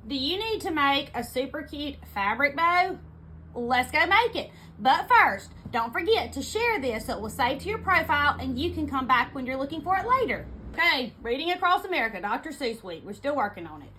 Do you need to make a super cute fabric bow? Let's go make it. But first, don't forget to share this so it will save to your profile and you can come back when you're looking for it later. Okay, Reading Across America, Dr. Seuss Week. We're still working on it.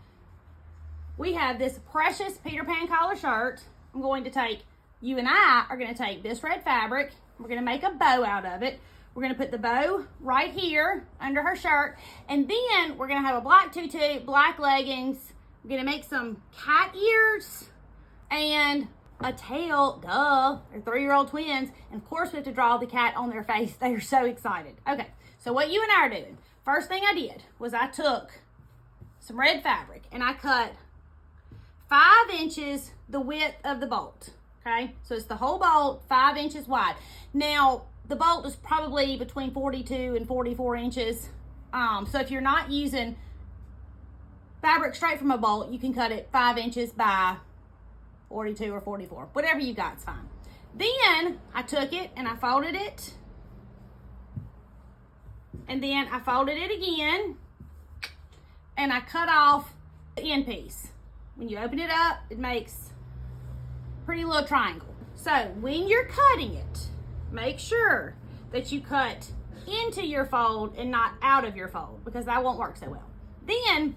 We have this precious Peter Pan collar shirt. You and I are going to take this red fabric. We're going to make a bow out of it. We're going to put the bow right here under her shirt. And then we're going to have a black tutu, black leggings. We're going to make some cat ears and a tail. Duh, they're 3-year-old twins. And of course we have to draw the cat on their face. They are so excited. Okay, so what you and I are doing. First thing I did was I took some red fabric and I cut 5 inches the width of the bolt. Okay, so it's the whole bolt, 5 inches wide. Now, the bolt is probably between 42 and 44 inches. So if you're not using fabric straight from a bolt, you can cut it 5 inches by 42 or 44. Whatever you got is fine. Then I took it and I folded it. And then I folded it again. And I cut off the end piece. When you open it up, it makes a pretty little triangle. So when you're cutting it, make sure that you cut into your fold and not out of your fold, because that won't work so well. Then I'm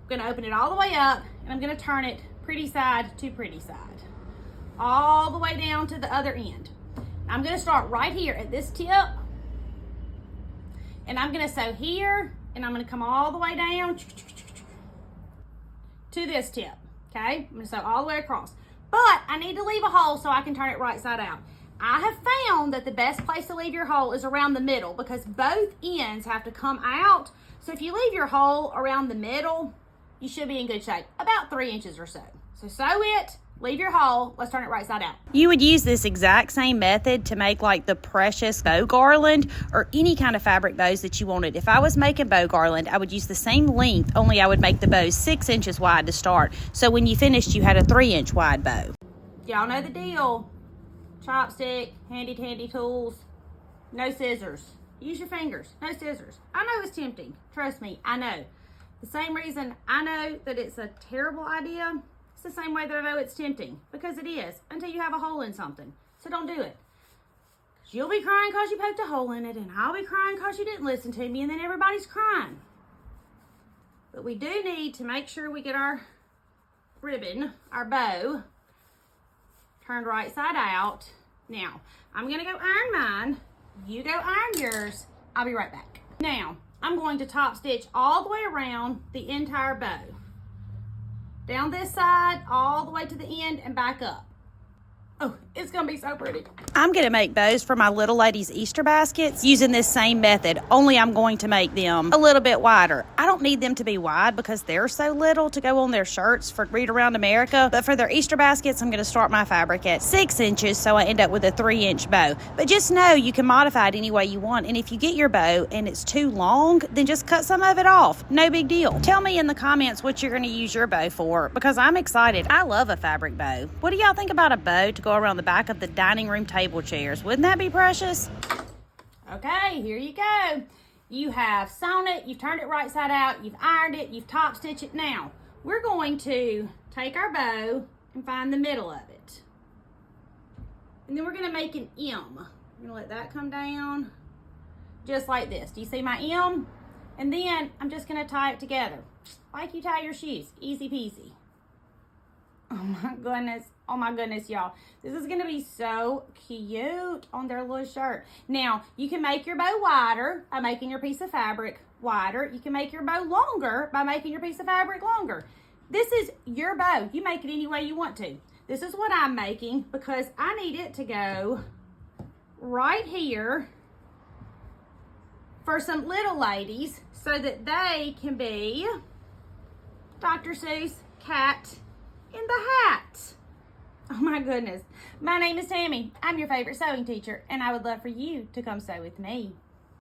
going to open it all the way up and I'm going to turn it pretty side to pretty side, all the way down to the other end. I'm going to start right here at this tip, and I'm going to sew here, and I'm going to come all the way down to this tip. Okay, I'm going to sew all the way across, but I need to leave a hole so I can turn it right side out. I have found that the best place to leave your hole is around the middle, because both ends have to come out. So if you leave your hole around the middle, you should be in good shape, about 3 inches or so. So sew it, leave your hole, let's turn it right side out. You would use this exact same method to make like the precious bow garland or any kind of fabric bows that you wanted. If I was making bow garland, I would use the same length, only I would make the bow 6 inches wide to start. So when you finished, you had a 3-inch wide bow. Y'all know the deal. Chopstick, handy dandy tools, no scissors. Use your fingers, no scissors. I know it's tempting. Trust me, I know. The same reason I know that it's a terrible idea, it's the same way that I know it's tempting, because it is, until you have a hole in something. So don't do it. You'll be crying because you poked a hole in it, and I'll be crying because you didn't listen to me, and then everybody's crying. But we do need to make sure we get our ribbon, our bow, turned right side out. Now, I'm going to go iron mine. You go iron yours. I'll be right back. Now, I'm going to top stitch all the way around the entire bow. Down this side, all the way to the end and back up. Oh, it's going to be so pretty. I'm going to make bows for my little lady's Easter baskets using this same method, only I'm going to make them a little bit wider. I don't need them to be wide because they're so little to go on their shirts for Read Around America, but for their Easter baskets, I'm going to start my fabric at 6 inches so I end up with a 3-inch bow. But just know you can modify it any way you want, and if you get your bow and it's too long, then just cut some of it off. No big deal. Tell me in the comments what you're going to use your bow for, because I'm excited. I love a fabric bow. What do y'all think about a bow to go around the back of the dining room table chairs? Wouldn't that be precious? Okay, here you go. You have sewn it, you've turned it right side out, you've ironed it, you've top stitched it. Now, we're going to take our bow and find the middle of it. And then we're going to make an M. We're going to let that come down just like this. Do you see my M? And then I'm just going to tie it together like you tie your shoes. Easy peasy. Oh my goodness, y'all. This is going to be so cute on their little shirt. Now, you can make your bow wider by making your piece of fabric wider. You can make your bow longer by making your piece of fabric longer. This is your bow. You make it any way you want to. This is what I'm making because I need it to go right here for some little ladies so that they can be Dr. Seuss cat in the hat. Oh my goodness. My name is Tammy. I'm your favorite sewing teacher, and I would love for you to come sew with me.